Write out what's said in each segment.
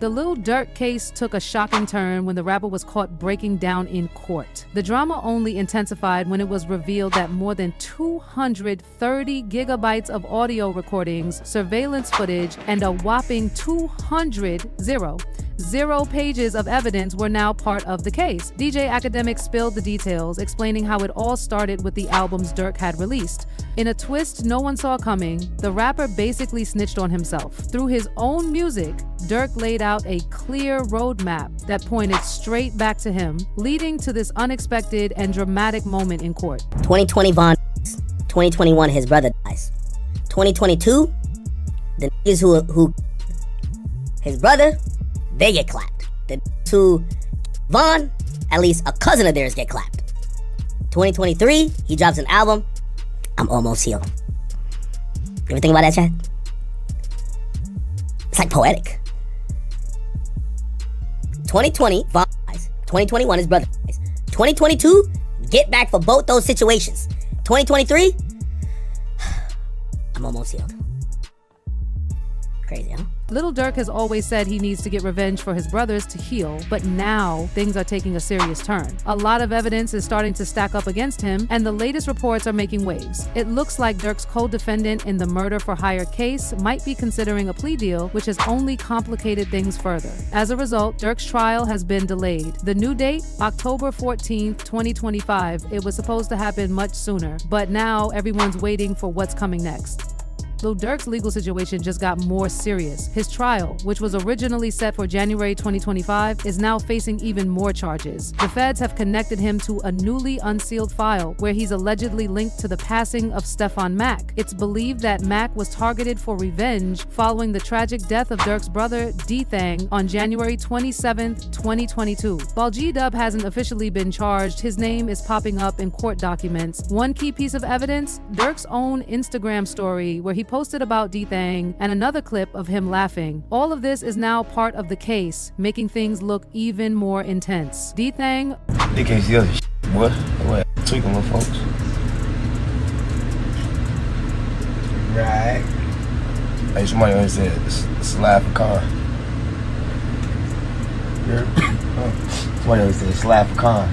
The Lil Durk case took a shocking turn when the rapper was caught breaking down in court. The drama only intensified when it was revealed that more than 230 gigabytes of audio recordings, surveillance footage, and a whopping 0 pages of evidence were now part of the case. DJ Academic spilled the details, explaining how it all started with the albums Durk had released. In a twist no one saw coming, the rapper basically snitched on himself. Through his own music, Durk laid out a clear roadmap that pointed straight back to him, leading to this unexpected and dramatic moment in court. 2020 Von, 2021 his brother dies. 2022, the niggas who his brother, they get clapped. The to Von, at least a cousin of theirs get clapped. 2023, he drops an album, I'm almost healed. You ever think about that, Chad? It's like poetic. 2020, Von dies. 2021, his brother dies. 2022, get back for both those situations. 2023, I'm almost healed. Crazy, huh? Lil Durk has always said he needs to get revenge for his brothers to heal, but now things are taking a serious turn. A lot of evidence is starting to stack up against him, and the latest reports are making waves. It looks like Durk's co-defendant in the murder-for-hire case might be considering a plea deal, which has only complicated things further. As a result, Durk's trial has been delayed. The new date, October 14th, 2025. It was supposed to happen much sooner, but now everyone's waiting for what's coming next. Lil Durk's legal situation just got more serious. His trial, which was originally set for January 2025, is now facing even more charges. The feds have connected him to a newly unsealed file where he's allegedly linked to the passing of Stefan Mack. It's believed that Mack was targeted for revenge following the tragic death of Durk's brother, D-Thang, on January 27, 2022. While G-Dub hasn't officially been charged, his name is popping up in court documents. One key piece of evidence, Durk's own Instagram story where he posted about D-Thang and another clip of him laughing. All of this is now part of the case, making things look even more intense. D-Thang... They can't see other shit, boy. What? Tweaking with folks. Right. Hey, somebody always said, it's a laugh for Khan. Somebody always said, it's a laugh for Khan.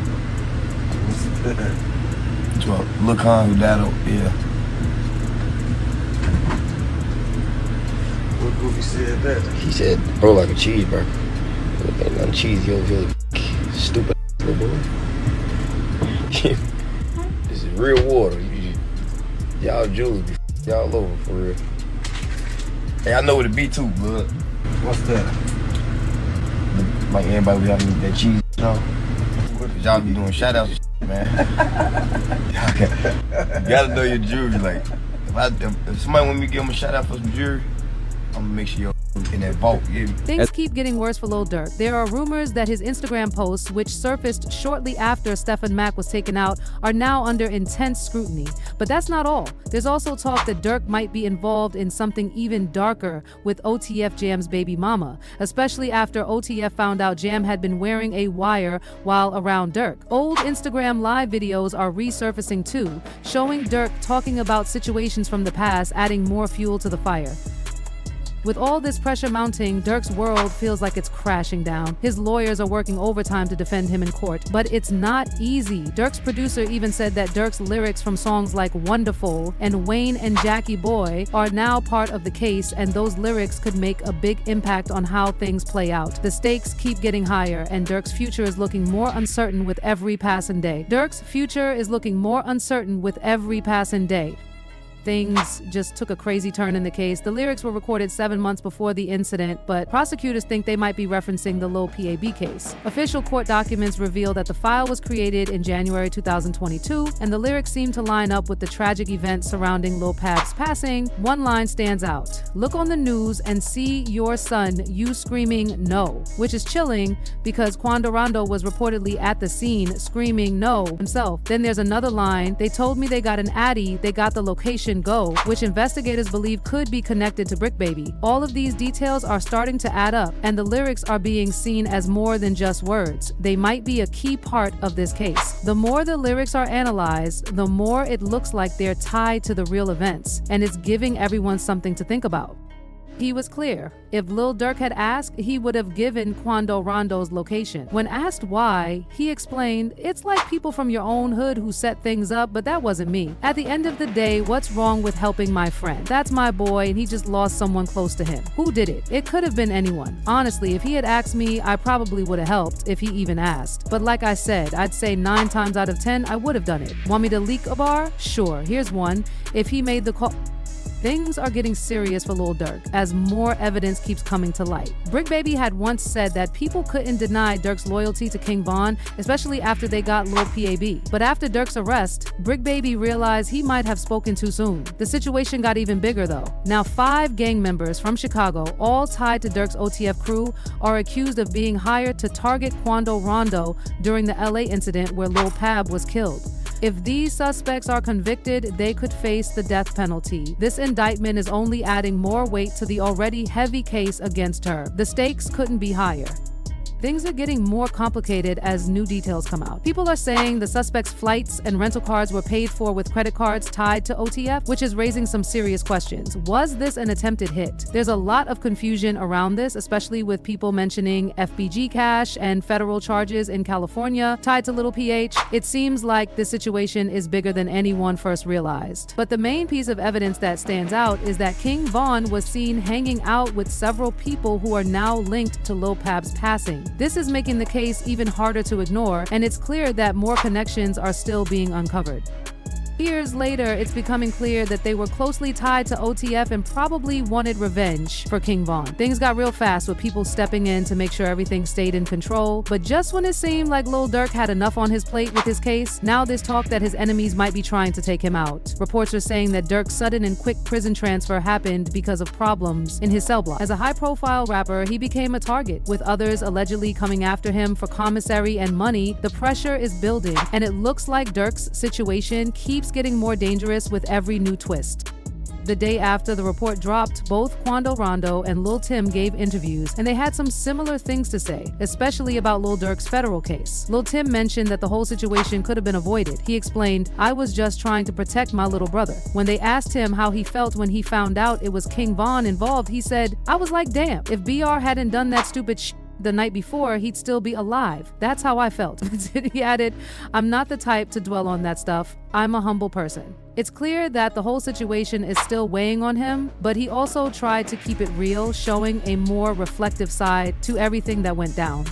Lil Khan who died, yeah. What Goofy said that? He said, bro, like a cheeseburger. Ain't nothing cheesy over here, stupid little boy. This is real water. Y'all jewels be y'all over for real. Hey, I know what it be too, bud. What's that? Like everybody be having that cheese, you know? Y'all be doing shout outs, man. You gotta know your jewelry. Like, if somebody want me to give them a shout out for some jewelry, I'm gonna make sure you're in that vault. Things keep getting worse for Lil Durk. There are rumors that his Instagram posts, which surfaced shortly after Stefan Mack was taken out, are now under intense scrutiny. But that's not all. There's also talk that Durk might be involved in something even darker with OTF Jam's baby mama, especially after OTF found out Jam had been wearing a wire while around Durk. Old Instagram live videos are resurfacing too, showing Durk talking about situations from the past, adding more fuel to the fire. With all this pressure mounting, Durk's world feels like it's crashing down. His lawyers are working overtime to defend him in court, but it's not easy. Durk's producer even said that Durk's lyrics from songs like Wonderful and Wayne and Jackie Boy are now part of the case, and those lyrics could make a big impact on how things play out. The stakes keep getting higher, and Durk's future is looking more uncertain with every passing day. Durk's future is looking more uncertain with every passing day. Things just took a crazy turn in the case. The lyrics were recorded 7 months before the incident, but prosecutors think they might be referencing the Lil PAB case. Official court documents reveal that the file was created in January 2022, and the lyrics seem to line up with the tragic events surrounding Lil Pab's passing. One line stands out: "Look on the news and see your son, you screaming no," which is chilling because Quando Rondo was reportedly at the scene screaming no himself. Then there's another line: "They told me they got an Addy, they got the location Go," which investigators believe could be connected to Brick Baby. All of these details are starting to add up, and the lyrics are being seen as more than just words. They might be a key part of this case. The more the lyrics are analyzed, the more it looks like they're tied to the real events, and it's giving everyone something to think about. He was clear. If Lil Durk had asked, he would have given Quando Rondo's location. When asked why, he explained, "It's like people from your own hood who set things up, but that wasn't me. At the end of the day, what's wrong with helping my friend? That's my boy, and he just lost someone close to him. Who did it? It could have been anyone. Honestly, if he had asked me, I probably would have helped, if he even asked. But like I said, I'd say 9 times out of 10, I would have done it. Want me to leak a bar? Sure, here's one. If he made the call..." Things are getting serious for Lil Durk as more evidence keeps coming to light. Brick Baby had once said that people couldn't deny Durk's loyalty to King Von, especially after they got Lil PAB. But after Durk's arrest, Brick Baby realized he might have spoken too soon. The situation got even bigger though. Now 5 gang members from Chicago, all tied to Durk's OTF crew, are accused of being hired to target Quando Rondo during the LA incident where Lil Pab was killed. If these suspects are convicted, they could face the death penalty. This indictment is only adding more weight to the already heavy case against her. The stakes couldn't be higher. Things are getting more complicated as new details come out. People are saying the suspect's flights and rental cars were paid for with credit cards tied to OTF, which is raising some serious questions. Was this an attempted hit? There's a lot of confusion around this, especially with people mentioning FBG cash and federal charges in California tied to Lil PH. It seems like this situation is bigger than anyone first realized. But the main piece of evidence that stands out is that King Von was seen hanging out with several people who are now linked to Lil Pab's passing. This is making the case even harder to ignore, and it's clear that more connections are still being uncovered. Years later, it's becoming clear that they were closely tied to OTF and probably wanted revenge for King Von. Things got real fast with people stepping in to make sure everything stayed in control, but just when it seemed like Lil Durk had enough on his plate with his case, now there's talk that his enemies might be trying to take him out. Reports are saying that Durk's sudden and quick prison transfer happened because of problems in his cell block. As a high-profile rapper, he became a target, with others allegedly coming after him for commissary and money. The pressure is building, and it looks like Durk's situation keeps getting more dangerous with every new twist. The day after the report dropped, both Quando Rondo and Lil Tim gave interviews, and they had some similar things to say, especially about Lil Durk's federal case. Lil Tim mentioned that the whole situation could have been avoided. He explained, "I was just trying to protect my little brother." When they asked him how he felt when he found out it was King Von involved, he said, "I was like, damn, if BR hadn't done that stupid shit the night before, he'd still be alive. That's how I felt." He added, "I'm not the type to dwell on that stuff. I'm a humble person." It's clear that the whole situation is still weighing on him, but he also tried to keep it real, showing a more reflective side to everything that went down.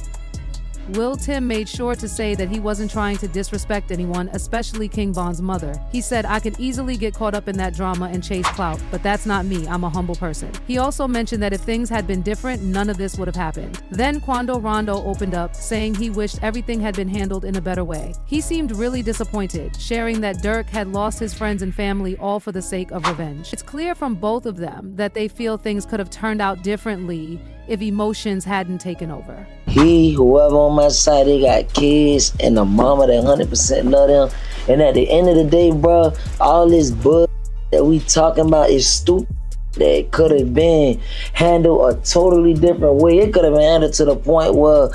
Lil Tim made sure to say that he wasn't trying to disrespect anyone, especially King Von's mother. He said, "I could easily get caught up in that drama and chase clout, but that's not me. I'm a humble person." He also mentioned that if things had been different, none of this would have happened. Then Quando Rondo opened up, saying he wished everything had been handled in a better way. He seemed really disappointed, sharing that Durk had lost his friends and family all for the sake of revenge. It's clear from both of them that they feel things could have turned out differently if emotions hadn't taken over. Whoever on my side, they got kids and a mama that 100% love them. And at the end of the day, bro, all this bull that we talking about is stupid. That could have been handled a totally different way. It could have been handled to the point where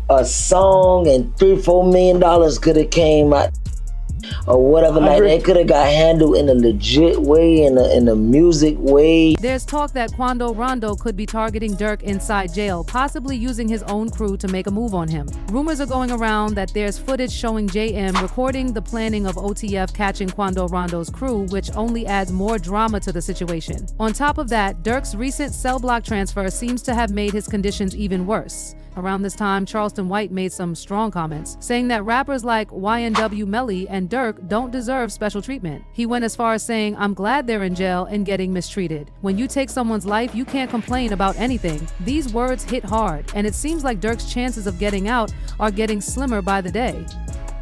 a song and $3-4 million could have came out. Or whatever, like they could have got handled in a legit way, in a music way. There's talk that Quando Rondo could be targeting Durk inside jail, possibly using his own crew to make a move on him. Rumors are going around that there's footage showing JM recording the planning of OTF catching Quando Rondo's crew, which only adds more drama to the situation. On top of that, Durk's recent cell block transfer seems to have made his conditions even worse. Around this time, Charleston White made some strong comments, saying that rappers like YNW Melly and Durk don't deserve special treatment. He went as far as saying, "I'm glad they're in jail and getting mistreated. When you take someone's life, you can't complain about anything." These words hit hard, and it seems like Durk's chances of getting out are getting slimmer by the day.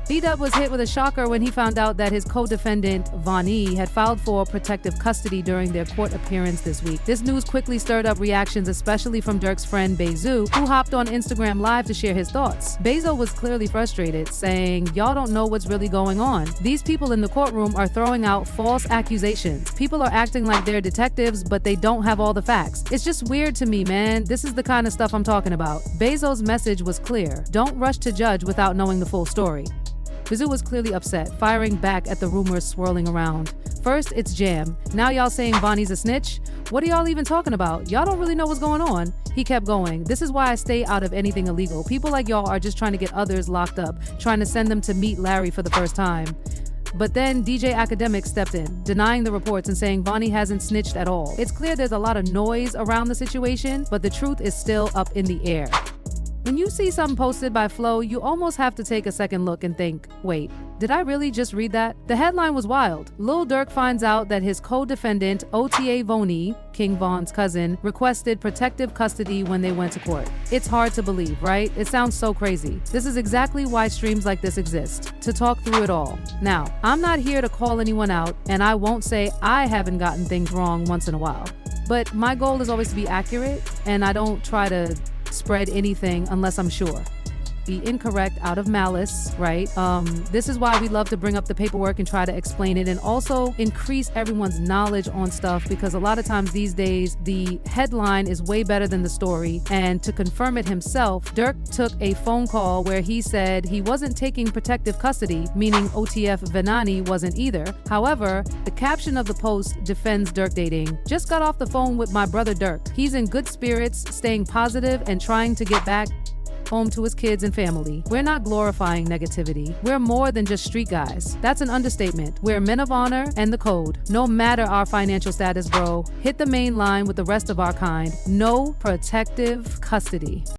B-Dub was hit with a shocker when he found out that his co-defendant, Von E, had filed for protective custody during their court appearance this week. This news quickly stirred up reactions, especially from Durk's friend Bezu, who hopped on Instagram Live to share his thoughts. Bezo was clearly frustrated, saying, "Y'all don't know what's really going on. These people in the courtroom are throwing out false accusations. People are acting like they're detectives, but they don't have all the facts. It's just weird to me, man. This is the kind of stuff I'm talking about." Bezo's message was clear. Don't rush to judge without knowing the full story. Bezu was clearly upset, firing back at the rumors swirling around. First, it's Jam. Now y'all saying Vonnie's a snitch? What are y'all even talking about? Y'all don't really know what's going on. He kept going. This is why I stay out of anything illegal. People like y'all are just trying to get others locked up, trying to send them to meet Larry for the first time. But then DJ Academic stepped in, denying the reports and saying Vonnie hasn't snitched at all. It's clear there's a lot of noise around the situation, but the truth is still up in the air. When you see something posted by Flo, you almost have to take a second look and think, wait, did I really just read that? The headline was wild. Lil Durk finds out that his co-defendant, OTA Vonnie, King Von's cousin, requested protective custody when they went to court. It's hard to believe, right? It sounds so crazy. This is exactly why streams like this exist, to talk through it all. Now, I'm not here to call anyone out, and I won't say I haven't gotten things wrong once in a while. But my goal is always to be accurate, and I don't try to spread anything unless I'm sure. Be incorrect out of malice, right? This is why we love to bring up the paperwork and try to explain it and also increase everyone's knowledge on stuff, because a lot of times these days the headline is way better than the story. And to confirm it himself, Durk took a phone call where he said he wasn't taking protective custody, meaning OTF Venani wasn't either. However, the caption of the post defends Durk dating. Just got off the phone with my brother Durk. He's in good spirits, staying positive and trying to get back home to his kids and family. We're not glorifying negativity. We're more than just street guys. That's an understatement. We're men of honor and the code. No matter our financial status, bro, hit the main line with the rest of our kind. No protective custody.